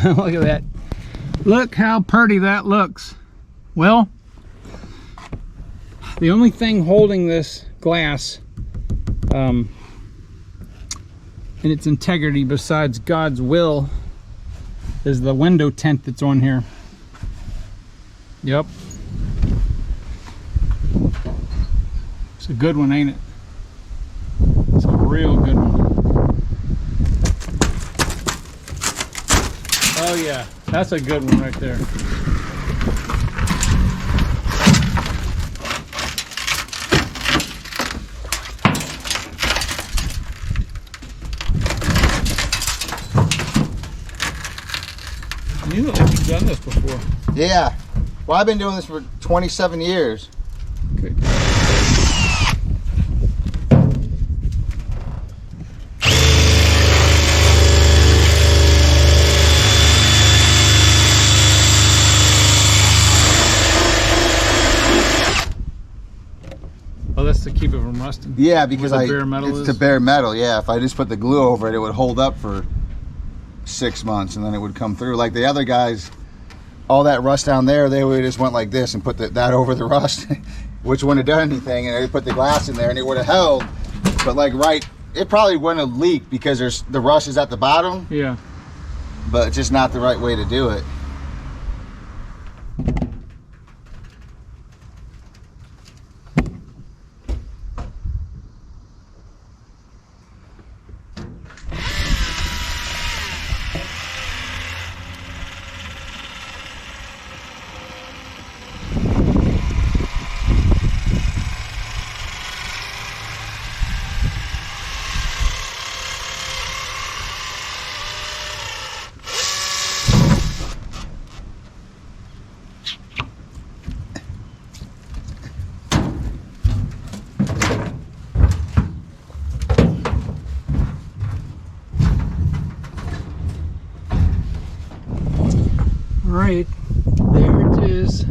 Look at that. Look how pretty that looks. Well, the only thing holding this glass in its integrity besides God's will is the window tint that's on here. Yep. It's a good one, ain't it? It's a real good one. Oh yeah, that's a good one right there. You look like you've done this before. Yeah. Well, I've been doing this for 27 years. Good. Oh, that's to keep it from rusting. Yeah, because Where the bare metal it's is? to bare metal. Yeah, if I just put the glue over it, it would hold up for 6 months, and then it would come through. Like the other guys, all that rust down there, they would just went like this and put that over the rust, which wouldn't have done anything, and they put the glass in there, and it would have held. But like it probably wouldn't have leaked because the rust is at the bottom. Yeah. But it's just not the right way to do it. All right, there it is.